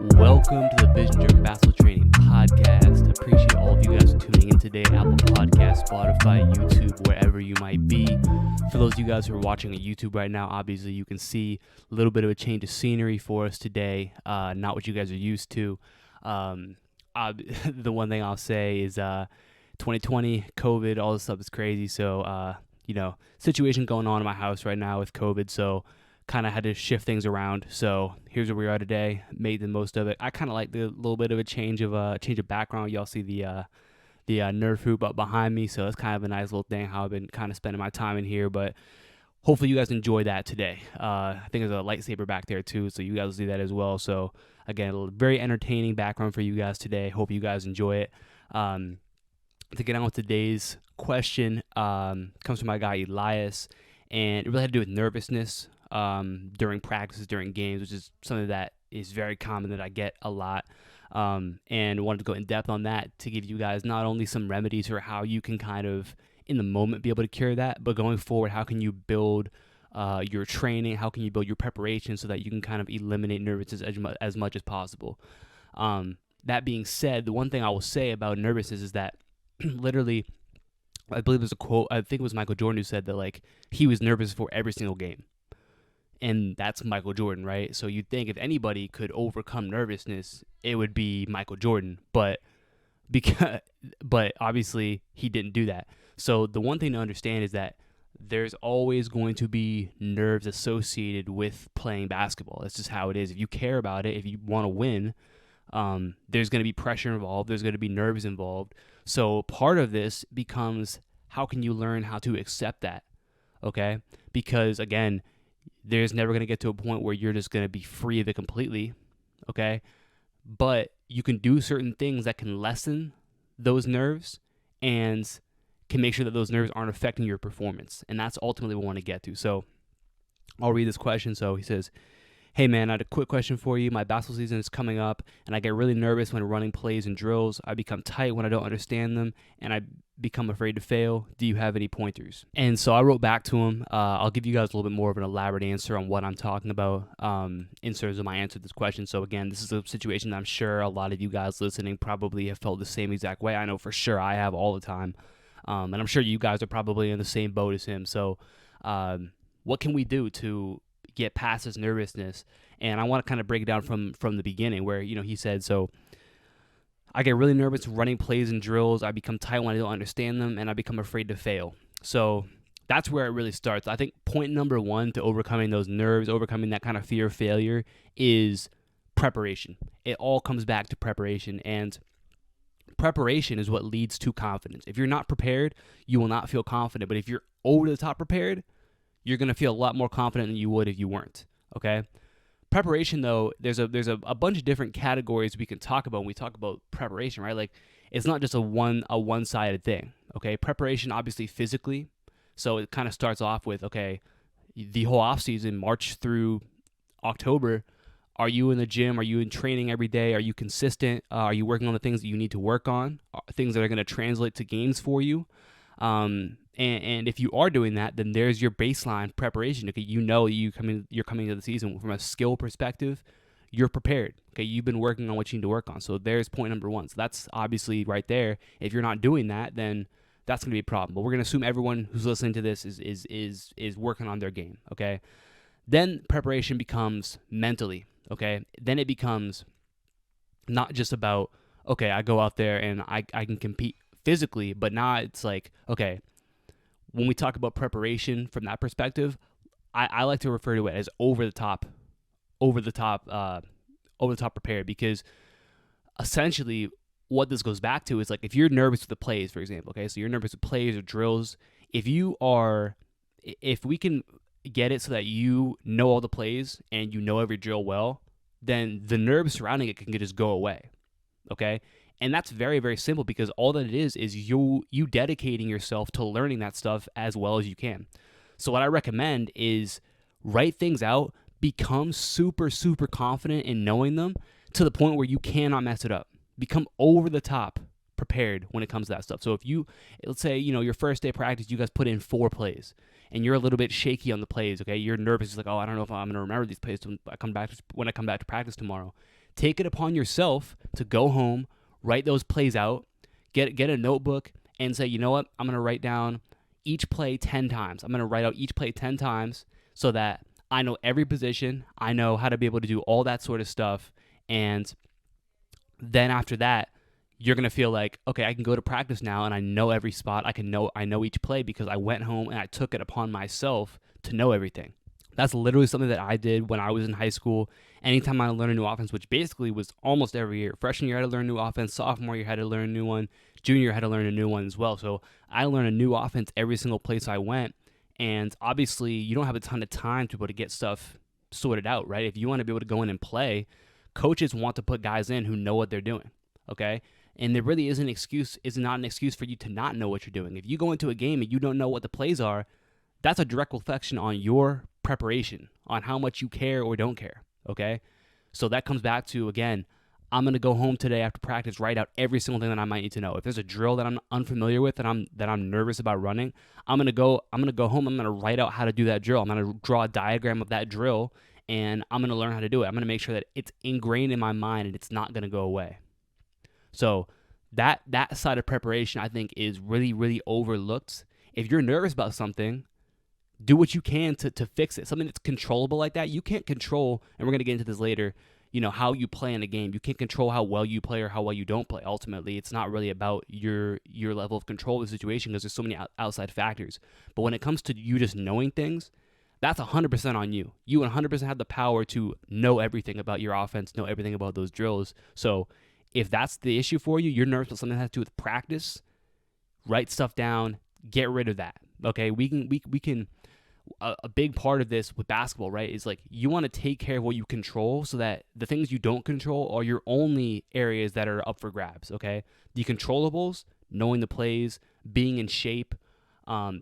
Welcome to the Vision Driven Basketball Training Podcast. Appreciate all of you guys tuning in today. Apple Podcasts, Spotify, YouTube, wherever you might be. For those of you guys who are watching on YouTube right now, obviously you can see a little bit of a change of scenery for us today. Not what you guys are used to. The one thing I'll say is 2020, COVID, all this stuff is crazy. So, situation going on in my house right now with COVID. So, kind of had to shift things around. So here's where we are today. Made the most of it. I kind of like the little bit of a change of background. Y'all see the Nerf hoop up behind me, so that's kind of a nice little thing. How I've been kind of spending my time in here, but hopefully you guys enjoy that today. I think there's a lightsaber back there too, so you guys will see that as well. So again, a very entertaining background for you guys today. Hope you guys enjoy it. To get on with today's question, comes from my guy Elias, and it really had to do with nervousness. During practices, during games, which is something that is very common that I get a lot, and wanted to go in depth on that to give you guys not only some remedies for how you can kind of in the moment be able to cure that, but going forward, how can you build your training, how can you build your preparation so that you can kind of eliminate nervousness as much as possible. That being said, the one thing I will say about nervousness is that literally, I believe there's a quote, I think it was Michael Jordan who said that like he was nervous for every single game. And that's Michael Jordan, right? So you'd think if anybody could overcome nervousness, it would be Michael Jordan. But obviously he didn't do that. So the one thing to understand is that there's always going to be nerves associated with playing basketball. That's just how it is. If you care about it, if you want to win, there's going to be pressure involved. There's going to be nerves involved. So part of this becomes how can you learn how to accept that, okay? Because again, there's never going to get to a point where you're just going to be free of it completely, okay? But you can do certain things that can lessen those nerves and can make sure that those nerves aren't affecting your performance. And that's ultimately what we want to get to. So I'll read this question. So he says, "Hey man, I had a quick question for you. My basketball season is coming up, and I get really nervous when running plays and drills. I become tight when I don't understand them, and I become afraid to fail. Do you have any pointers?" And so I wrote back to him. I'll give you guys a little bit more of an elaborate answer on what I'm talking about in terms of my answer to this question. So again, this is a situation that I'm sure a lot of you guys listening probably have felt the same exact way. I know for sure I have all the time, and I'm sure you guys are probably in the same boat as him. So what can we do to get past this nervousness? And I want to kind of break it down from the beginning where, he said, so I get really nervous running plays and drills. I become tight when I don't understand them, and I become afraid to fail. So that's where it really starts. I think point number one to overcoming those nerves, overcoming that kind of fear of failure is preparation. It all comes back to preparation, and preparation is what leads to confidence. If you're not prepared, you will not feel confident. But if you're over the top prepared, you're going to feel a lot more confident than you would if you weren't, okay? Preparation, though, there's a bunch of different categories we can talk about when we talk about preparation, right? Like, it's not just a one-sided thing, okay? Preparation, obviously, physically. So it kind of starts off with, okay, the whole offseason, March through October, are you in the gym? Are you in training every day? Are you consistent? Are you working on the things that you need to work on? Things that are going to translate to games for you? And if you are doing that, then there's your baseline preparation. Okay, you're coming into the season from a skill perspective. You're prepared. Okay, you've been working on what you need to work on. So there's point number one. So that's obviously right there. If you're not doing that, then that's going to be a problem. But we're going to assume everyone who's listening to this is working on their game. Okay, then preparation becomes mentally. Okay, then it becomes not just about I go out there and I can compete physically, but now it's like okay. When we talk about preparation from that perspective, I like to refer to it as over the top prepared, because essentially what this goes back to is like if you're nervous with the plays, for example, okay, so you're nervous with plays or drills, if we can get it so that you know all the plays and you know every drill well, then the nerves surrounding it can just go away, okay? And that's very, very simple because all that it is you dedicating yourself to learning that stuff as well as you can. So what I recommend is write things out, become super, super confident in knowing them to the point where you cannot mess it up. Become over the top prepared when it comes to that stuff. So if let's say, your first day of practice, you guys put in 4 plays and you're a little bit shaky on the plays, okay? You're nervous. It's like, I don't know if I'm going to remember these plays when I come back to practice tomorrow. take it upon yourself to go home, write those plays out, get a notebook and say, you know what, I'm going to write down each play 10 times. I'm going to write out each play 10 times so that I know every position. I know how to be able to do all that sort of stuff. And then after that, you're going to feel like, okay, I can go to practice now and I know every spot. I know each play because I went home and I took it upon myself to know everything. That's literally something that I did when I was in high school. Anytime I learned a new offense, which basically was almost every year. Freshman year, I had to learn a new offense. Sophomore year, I had to learn a new one. Junior year, I had to learn a new one as well. So I learned a new offense every single place I went. And obviously, you don't have a ton of time to be able to get stuff sorted out, right? If you want to be able to go in and play, coaches want to put guys in who know what they're doing, okay? And there really is not an excuse for you to not know what you're doing. If you go into a game and you don't know what the plays are, that's a direct reflection on your preparation, on how much you care or don't care, okay? So that comes back to, again, I'm going to go home today after practice, write out every single thing that I might need to know. If there's a drill that I'm unfamiliar with that I'm nervous about running, I'm going to go home, I'm going to write out how to do that drill. I'm going to draw a diagram of that drill, and I'm going to learn how to do it. I'm going to make sure that it's ingrained in my mind and it's not going to go away. So that side of preparation, I think, is really, really overlooked. If you're nervous about something, do what you can to fix it. Something that's controllable like that, you can't control, and we're going to get into this later, how you play in a game. You can't control how well you play or how well you don't play. Ultimately, it's not really about your level of control of the situation because there's so many outside factors. But when it comes to you just knowing things, that's 100% on you. You 100% have the power to know everything about your offense, know everything about those drills. So if that's the issue for you, you're nervous about something that has to do with practice, write stuff down, get rid of that. Okay, we can. A big part of this with basketball, right, is like you want to take care of what you control so that the things you don't control are your only areas that are up for grabs, okay? The controllables, knowing the plays, being in shape,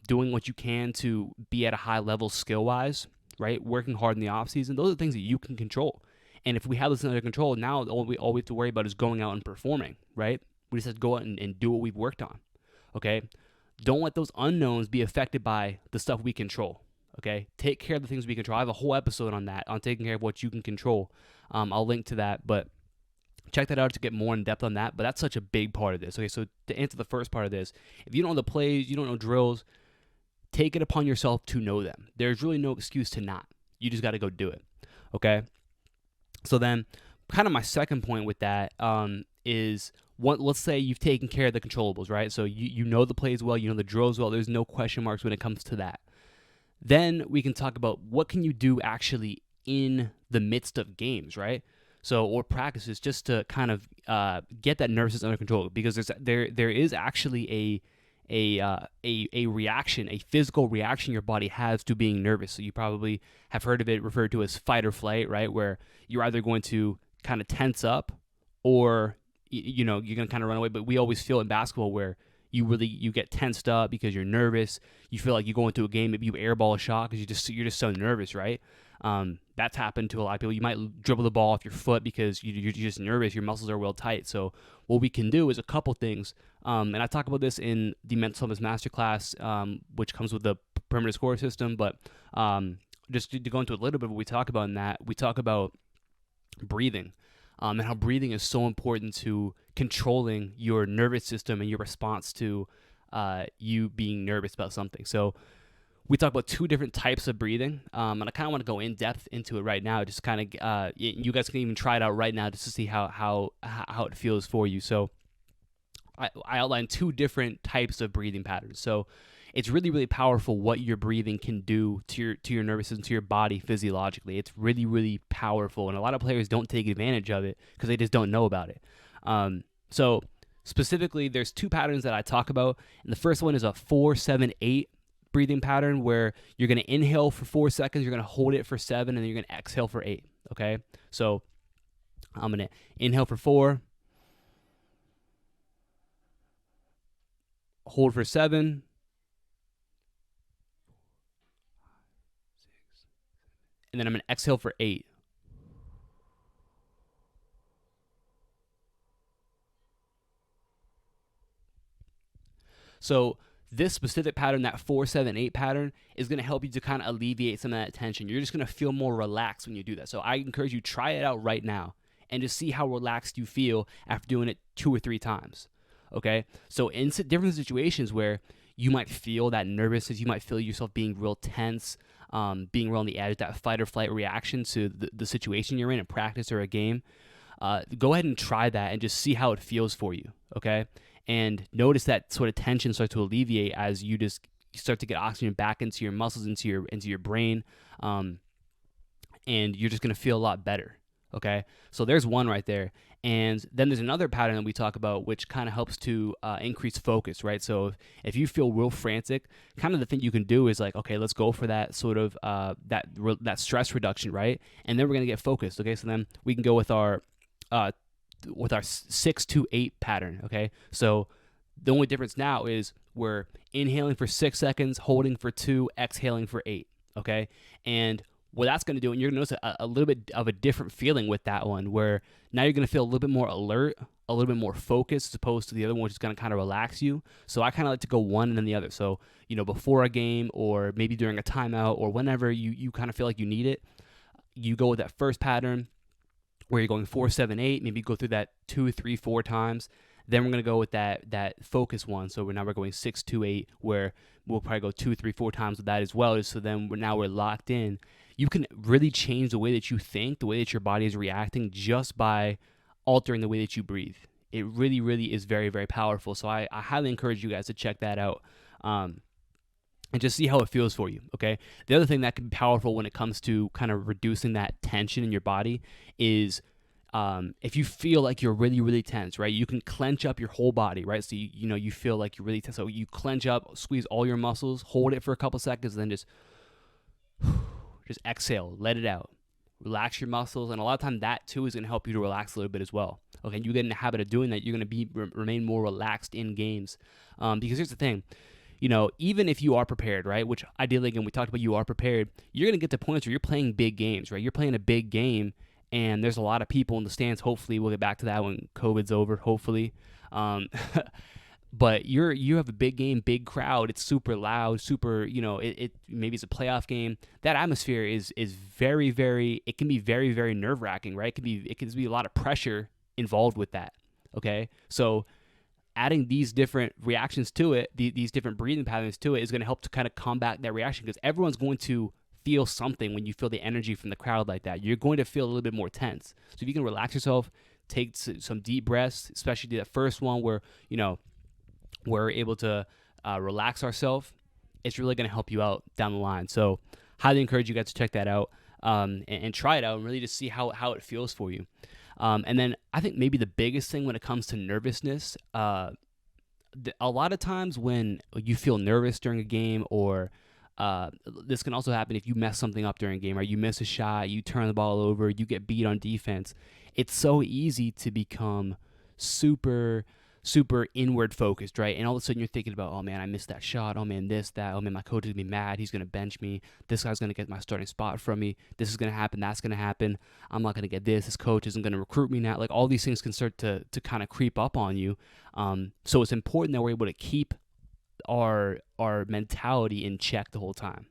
doing what you can to be at a high level skill-wise, right? Working hard in the offseason, those are the things that you can control. And if we have this under control, now all we have to worry about is going out and performing, right? We just have to go out and do what we've worked on, okay? Don't let those unknowns be affected by the stuff we control. Okay, take care of the things we control. I have a whole episode on that, on taking care of what you can control. I'll link to that, but check that out to get more in depth on that. But that's such a big part of this. Okay, so to answer the first part of this, if you don't know the plays, you don't know drills, take it upon yourself to know them. There's really no excuse to not. You just got to go do it. Okay, so then kind of my second point with that is, let's say you've taken care of the controllables, right? So you know the plays well, you know the drills well. There's no question marks when it comes to that. Then we can talk about what can you do actually in the midst of games, right? So, or practices, just to kind of get that nervousness under control, because there is actually a reaction, a physical reaction your body has to being nervous. So you probably have heard of it referred to as fight or flight, right? Where you're either going to kind of tense up or you're going to kind of run away. But we always feel in basketball where you get tensed up because you're nervous. You feel like you go into a game, maybe you airball a shot because you're just so nervous, right? That's happened to a lot of people. You might dribble the ball off your foot because you're just nervous. Your muscles are well tight. So what we can do is a couple things. And I talk about this in the Mental Toughness Masterclass, which comes with the perimeter score system. But just to go into a little bit of what we talk about in that, we talk about breathing. And how breathing is so important to controlling your nervous system and your response to you being nervous about something. So we talk about two different types of breathing, and I kind of want to go in depth into it right now. Just kind of, you guys can even try it out right now just to see how it feels for you. So I outlined two different types of breathing patterns. So it's really, really powerful what your breathing can do to your nervous system, to your body physiologically. It's really, really powerful, and a lot of players don't take advantage of it because they just don't know about it. So specifically, there's two patterns that I talk about, and the first one is a 4-7-8 breathing pattern where you're going to inhale for 4 seconds, you're going to hold it for 7, and then you're going to exhale for 8. Okay, so I'm going to inhale for 4, hold for 7. And then I'm going to exhale for 8. So this specific pattern, that 4-7-8 pattern, is going to help you to kind of alleviate some of that tension. You're just going to feel more relaxed when you do that. So I encourage you, try it out right now and just see how relaxed you feel after doing it 2 or 3 times. Okay? So in different situations where you might feel that nervousness, you might feel yourself being real tense, being real on the edge, that fight or flight reaction to the situation you're in practice or a game, go ahead and try that and just see how it feels for you, okay? And notice that sort of tension start to alleviate as you start to get oxygen back into your muscles, into your brain, and you're just gonna feel a lot better, okay? So there's one right there. And then there's another pattern that we talk about, which kind of helps to increase focus, right? So if you feel real frantic, kind of the thing you can do is like, okay, let's go for that sort of that stress reduction, right? And then we're gonna get focused, okay? So then we can go with our 6 to 8 pattern, okay? So the only difference now is we're inhaling for 6 seconds, holding for 2, exhaling for 8, okay? And what that's going to do, and you're going to notice a little bit of a different feeling with that one, where now you're going to feel a little bit more alert, a little bit more focused, as opposed to the other one, which is going to kind of relax you. So I kind of like to go one and then the other. So, before a game or maybe during a timeout or whenever you kind of feel like you need it, you go with that first pattern where you're going 4, 7, 8, maybe go through that 2, 3, 4 times. Then we're going to go with that focus one. So we're going 6 to 8, where we'll probably go 2, 3, 4 times with that as well. So then we're locked in. You can really change the way that you think, the way that your body is reacting, just by altering the way that you breathe. It really, really is very, very powerful. So I highly encourage you guys to check that out. And just see how it feels for you, okay? The other thing that can be powerful when it comes to kind of reducing that tension in your body is if you feel like you're really, really tense, right? You can clench up your whole body, right? So you feel like you're really tense. So you clench up, squeeze all your muscles, hold it for a couple seconds, and then just exhale, let it out. Relax your muscles, and a lot of time that too is going to help you to relax a little bit as well. Okay, you get in the habit of doing that, you're going to remain more relaxed in games. Because here's the thing. Even if you are prepared, right, which ideally, again, we talked about you are prepared, you're going to get to points where you're playing big games, right? You're playing a big game, and there's a lot of people in the stands. Hopefully, we'll get back to that when COVID's over, hopefully. But you have a big game, big crowd. It's super loud, super, it maybe it's a playoff game. That atmosphere is very, very, it can be very, very nerve-wracking, right? It can be a lot of pressure involved with that, okay? So adding these different reactions to it, these different breathing patterns to it, is going to help to kind of combat that reaction, because everyone's going to feel something when you feel the energy from the crowd like that. You're going to feel a little bit more tense. So if you can relax yourself, take some deep breaths, especially that first one where, we're able to relax ourselves, it's really going to help you out down the line. So highly encourage you guys to check that out and try it out and really just see how it feels for you. And then I think maybe the biggest thing when it comes to nervousness, a lot of times when you feel nervous during a game, or this can also happen if you mess something up during a game, or you miss a shot, you turn the ball over, you get beat on defense. It's so easy to become super inward focused, right? And all of a sudden you're thinking about, oh man, I missed that shot. Oh man, this, that. Oh man, my coach is going to be mad. He's going to bench me. This guy's going to get my starting spot from me. This is going to happen. That's going to happen. I'm not going to get this. This coach isn't going to recruit me now. Like, all these things can start to kind of creep up on you. So it's important that we're able to keep our mentality in check the whole time.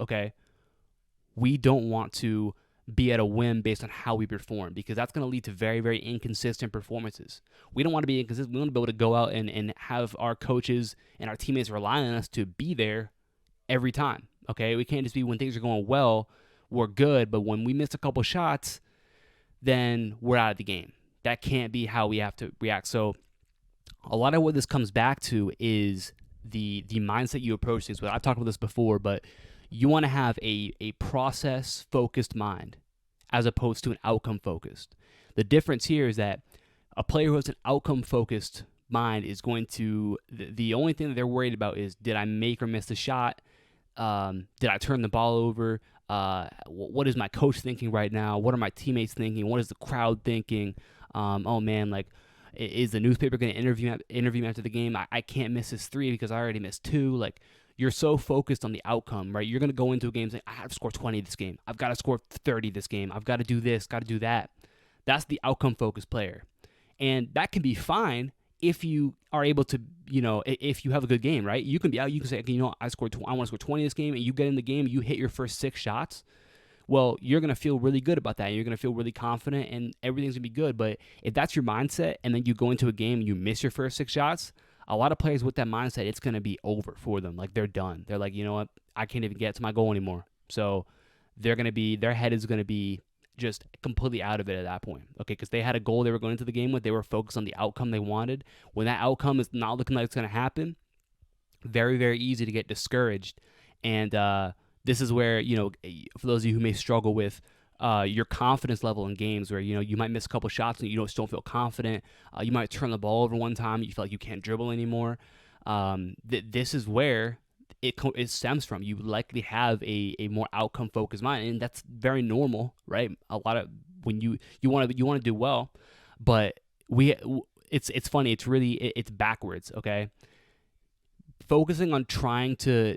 Okay? We don't want to be at a whim based on how we perform, because that's going to lead to very, very inconsistent performances. We don't want to be inconsistent. We want to be able to go out and have our coaches and our teammates rely on us to be there every time, okay? We can't just be, when things are going well, we're good, but when we miss a couple shots, then we're out of the game. That can't be how we have to react. So a lot of what this comes back to is the mindset you approach things with. I've talked about this before, but you want to have a process-focused mind as opposed to an outcome-focused. The difference here is that a player who has an outcome-focused mind is going to, the only thing that they're worried about is, did I make or miss the shot? Did I turn the ball over? What is my coach thinking right now? What are my teammates thinking? What is the crowd thinking? Oh man, like, is the newspaper going to interview me after the game? I can't miss this 3 because I already missed 2. Like, you're so focused on the outcome, right? You're going to go into a game saying, I have to score 20 this game. I've got to score 30 this game. I've got to do this, got to do that. That's the outcome-focused player. And that can be fine if you are able to, if you have a good game, right? You can be out, you can say, okay, I want to score 20 this game, and you get in the game, you hit your first 6 shots. well, you're going to feel really good about that. You're going to feel really confident and everything's going to be good. But if that's your mindset and then you go into a game and you miss your first 6 shots, a lot of players with that mindset, it's going to be over for them. Like, they're done. They're like, you know what? I can't even get to my goal anymore. So their head is going to be just completely out of it at that point. Okay, because they had a goal they were going into the game with. They were focused on the outcome they wanted. When that outcome is not looking like it's going to happen, very, very easy to get discouraged. And this is where, for those of you who may struggle with your confidence level in games where, you might miss a couple shots and you just don't feel confident. You might turn the ball over one time. You feel like you can't dribble anymore. This is where it stems from. You likely have a more outcome focused mind, and that's very normal, right? A lot of when you want to do well, but it's funny. It's really it's backwards. Okay, focusing on trying to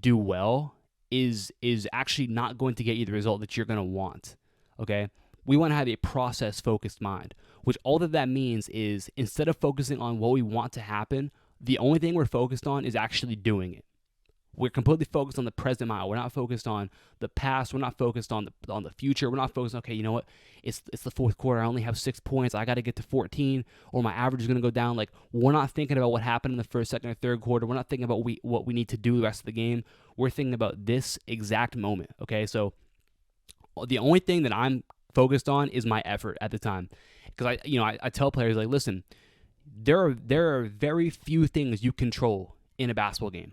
do well is actually not going to get you the result that you're going to want. Okay, we want to have a process focused mind, which all that means is instead of focusing on what we want to happen, the only thing we're focused on is actually doing it. We're completely focused on the present moment. We're not focused on the past. We're not focused on the future. We're not focused on, okay, you know what? It's the fourth quarter. I only have 6 points. I got to get to 14 or my average is going to go down. Like, we're not thinking about what happened in the first, second, or third quarter. We're not thinking about what we need to do the rest of the game. We're thinking about this exact moment, okay? So the only thing that I'm focused on is my effort at the time. Because I tell players, like, listen, there are very few things you control in a basketball game.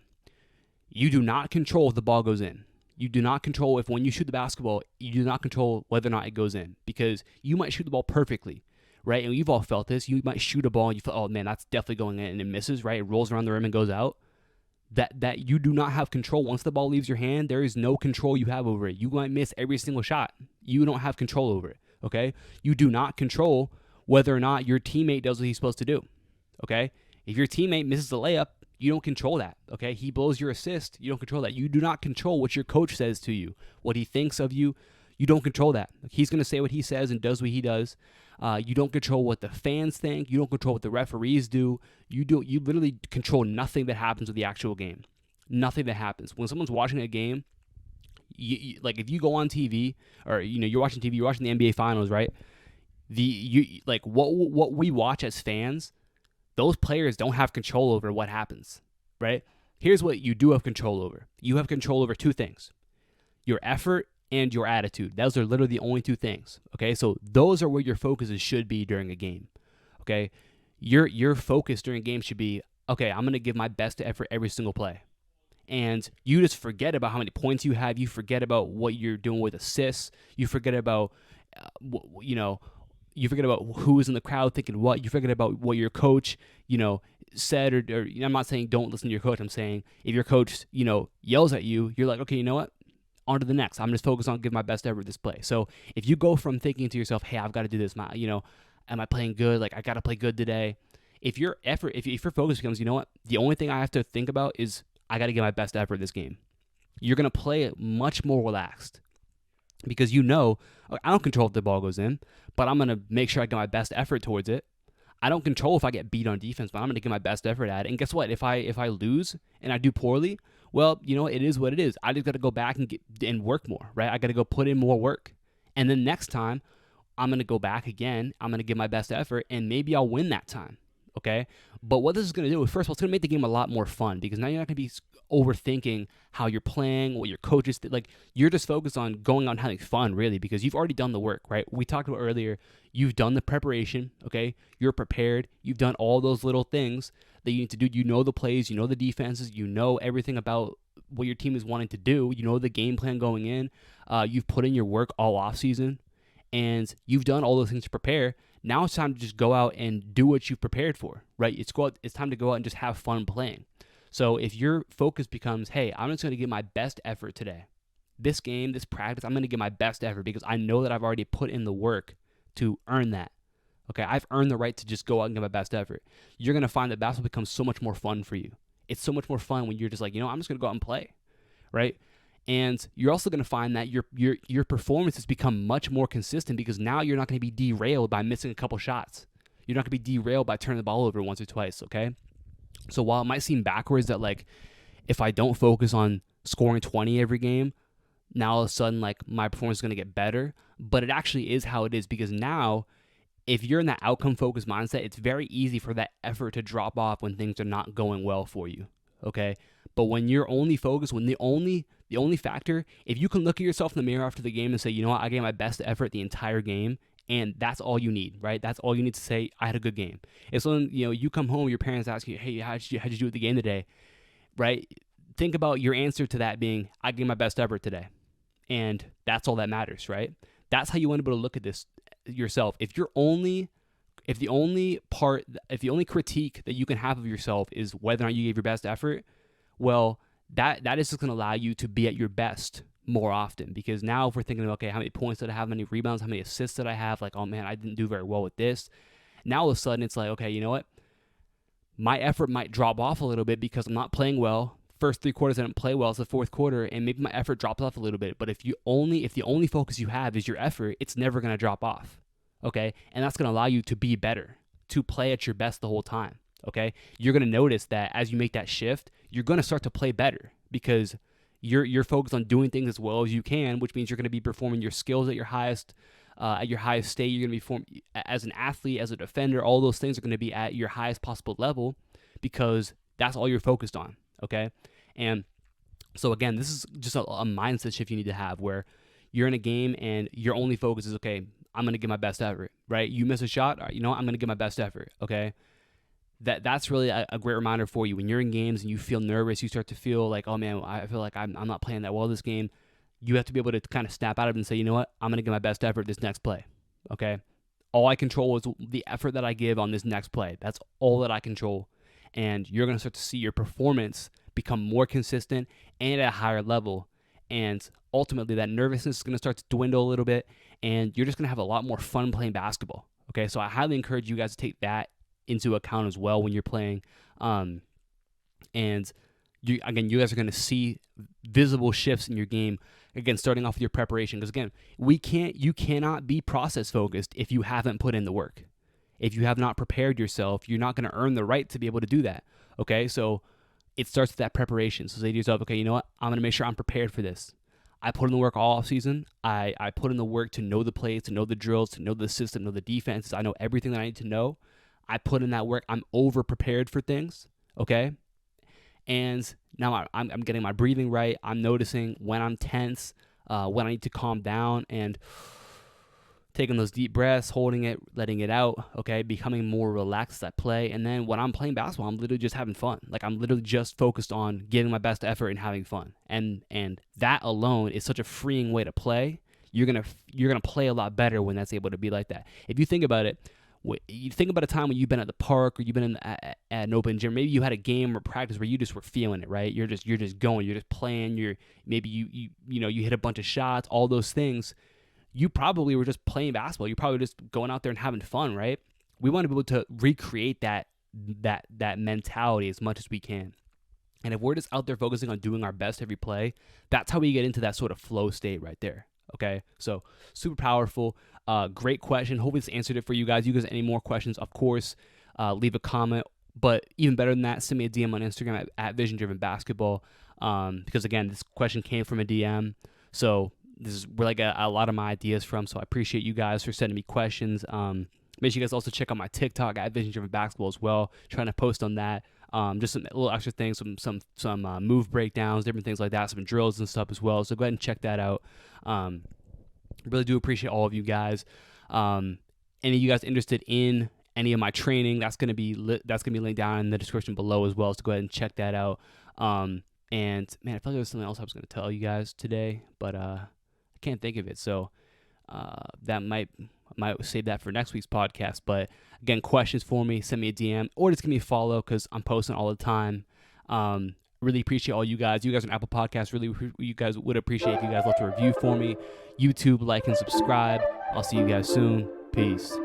You do not control if the ball goes in. You do not control if when you shoot the basketball, you do not control whether or not it goes in, because you might shoot the ball perfectly, right? And we've all felt this. You might shoot a ball and you feel, oh man, that's definitely going in, and it misses, right? It rolls around the rim and goes out. That you do not have control. Once the ball leaves your hand, there is no control you have over it. You might miss every single shot. You don't have control over it, okay? You do not control whether or not your teammate does what he's supposed to do, okay? If your teammate misses the layup, you don't control that, okay? He blows your assist. You don't control that. You do not control what your coach says to you, what he thinks of you. You don't control that. He's going to say what he says and does what he does. You don't control what the fans think. You don't control what the referees do. You literally control nothing that happens with the actual game. Nothing that happens. When someone's watching a game, like if you go on TV or you're watching TV, you're watching the NBA Finals, right? What we watch as fans, those players don't have control over what happens, right? Here's what you do have control over. You have control over 2 things: your effort and your attitude. Those are literally the only 2 things, okay? So those are where your focuses should be during a game, okay? Your focus during a game should be, okay, I'm going to give my best effort every single play. And you just forget about how many points you have. You forget about what you're doing with assists. You forget about, you forget about who's in the crowd thinking what. You forget about what your coach, said. Or I'm not saying don't listen to your coach. I'm saying if your coach, yells at you, you're like, okay, you know what? On to the next. I'm just focused on giving my best effort this play. So if you go from thinking to yourself, hey, I've got to do this, am I playing good? Like, I got to play good today. If your focus becomes, you know what? The only thing I have to think about is I got to give my best effort this game. You're going to play it much more relaxed because I don't control if the ball goes in, but I'm going to make sure I get my best effort towards it. I don't control if I get beat on defense, but I'm going to give my best effort at it. And guess what? If I lose and I do poorly, well, it is what it is. I just got to go back and work more, right? I got to go put in more work. And then next time, I'm going to go back again. I'm going to give my best effort, and maybe I'll win that time, okay? But what this is going to do is, first of all, it's going to make the game a lot more fun because now you're not going to be overthinking how you're playing, what your coaches like. You're just focused on going out and having fun, really, because you've already done the work, right? We talked about earlier, you've done the preparation, okay? You're prepared. You've done all those little things that you need to do. You know the plays, you know the defenses, you know everything about what your team is wanting to do. You know the game plan going in. You've put in your work all off season, and you've done all those things to prepare. Now it's time to just go out and do what you've prepared for, right? It's time to go out and just have fun playing. So if your focus becomes, hey, I'm just going to give my best effort today. This game, this practice, I'm going to give my best effort because I know that I've already put in the work to earn that. Okay, I've earned the right to just go out and give my best effort. You're going to find that basketball becomes so much more fun for you. It's so much more fun when you're just like, I'm just going to go out and play, right? And you're also going to find that your performance has become much more consistent because now you're not going to be derailed by missing a couple shots. You're not going to be derailed by turning the ball over once or twice, okay? So while it might seem backwards that, like, if I don't focus on scoring 20 every game, now all of a sudden like my performance is going to get better. But it actually is how it is, because now if you're in that outcome focused mindset, it's very easy for that effort to drop off when things are not going well for you. Okay. But when you're only focused, when the only factor, if you can look at yourself in the mirror after the game and say, you know what, I gave my best effort the entire game, and that's all you need, right? That's all you need to say, I had a good game. It's when, you come home, your parents ask you, hey, how'd you do at the game today, right? Think about your answer to that being, I gave my best effort today. And that's all that matters, right? That's how you want to be able to look at this yourself. If the only critique that you can have of yourself is whether or not you gave your best effort, well, that is just going to allow you to be at your best more often. Because now if we're thinking, okay, how many points did I have, how many rebounds, how many assists did I have, like, oh man, I didn't do very well with this. Now all of a sudden it's like, okay, you know what? My effort might drop off a little bit because I'm not playing well. First 3 quarters I didn't play well. It's the fourth quarter, and maybe my effort drops off a little bit. But if the only focus you have is your effort, it's never going to drop off. Okay? And that's going to allow you to be better, to play at your best the whole time. Okay? You're going to notice that as you make that shift, you're going to start to play better because you're focused on doing things as well as you can, which means you're going to be performing your skills at your highest state. You're going to be as an athlete, as a defender. All those things are going to be at your highest possible level because that's all you're focused on. Okay? And so again, this is just a mindset shift you need to have where you're in a game and your only focus is, okay, I'm going to give my best effort, right? You miss a shot, all right, you know what? I'm going to give my best effort, okay? That's really a great reminder for you. When you're in games and you feel nervous, you start to feel like, oh man, I feel like I'm not playing that well this game. You have to be able to kind of snap out of it and say, you know what? I'm going to give my best effort this next play, okay? All I control is the effort that I give on this next play. That's all that I control. And you're going to start to see your performance become more consistent and at a higher level. And ultimately, that nervousness is going to start to dwindle a little bit, and you're just going to have a lot more fun playing basketball. Okay, so I highly encourage you guys to take that into account as well when you're playing. And you guys are going to see visible shifts in your game. Again, starting off with your preparation, because again, you cannot be process focused if you haven't put in the work. If you have not prepared yourself, you're not going to earn the right to be able to do that. Okay, so it starts with that preparation. So say to yourself, okay, you know what? I'm going to make sure I'm prepared for this. I put in the work all off season. I put in the work to know the plays, to know the drills, to know the system, know the defenses. I know everything that I need to know. I put in that work. I'm over prepared for things. Okay. And now I'm getting my breathing right. I'm noticing when I'm tense, when I need to calm down, and taking those deep breaths, holding it, letting it out, okay, becoming more relaxed as I play. And then when I'm playing basketball, I'm literally just having fun. Like I'm literally just focused on giving my best effort and having fun. And that alone is such a freeing way to play. You're gonna play a lot better when that's able to be like that. If you think about it, you think about a time when you've been at the park or you've been at an open gym. Maybe you had a game or practice where you just were feeling it, right? You're just going, you're just playing. You hit a bunch of shots, all those things. You probably were just playing basketball. You're probably just going out there and having fun, right? We want to be able to recreate that mentality as much as we can. And if we're just out there focusing on doing our best every play, that's how we get into that sort of flow state right there. Okay, so super powerful. Great question. Hopefully this answered it for you guys. You guys have any more questions, of course, leave a comment. But even better than that, send me a DM on Instagram at Vision Driven Basketball. Because again, this question came from a DM. So this is where a lot of my ideas from. So I appreciate you guys for sending me questions. Make sure you guys also check out my TikTok at Vision Driven Basketball as well. Trying to post on that. Just some little extra things, some move breakdowns, different things like that, some drills and stuff as well. So go ahead and check that out. Really do appreciate all of you guys. Any of you guys interested in any of my training, that's gonna be linked down in the description below as well. So go ahead and check that out. And man, I feel like there was something else I was gonna tell you guys today, but I can't think of it. So that might save that for next week's podcast. But again, questions for me, send me a DM or just give me a follow because I'm posting all the time. Really appreciate all you guys. You guys on Apple Podcasts, you guys would appreciate if you guys left a review for me. YouTube, like, and subscribe. I'll see you guys soon. Peace.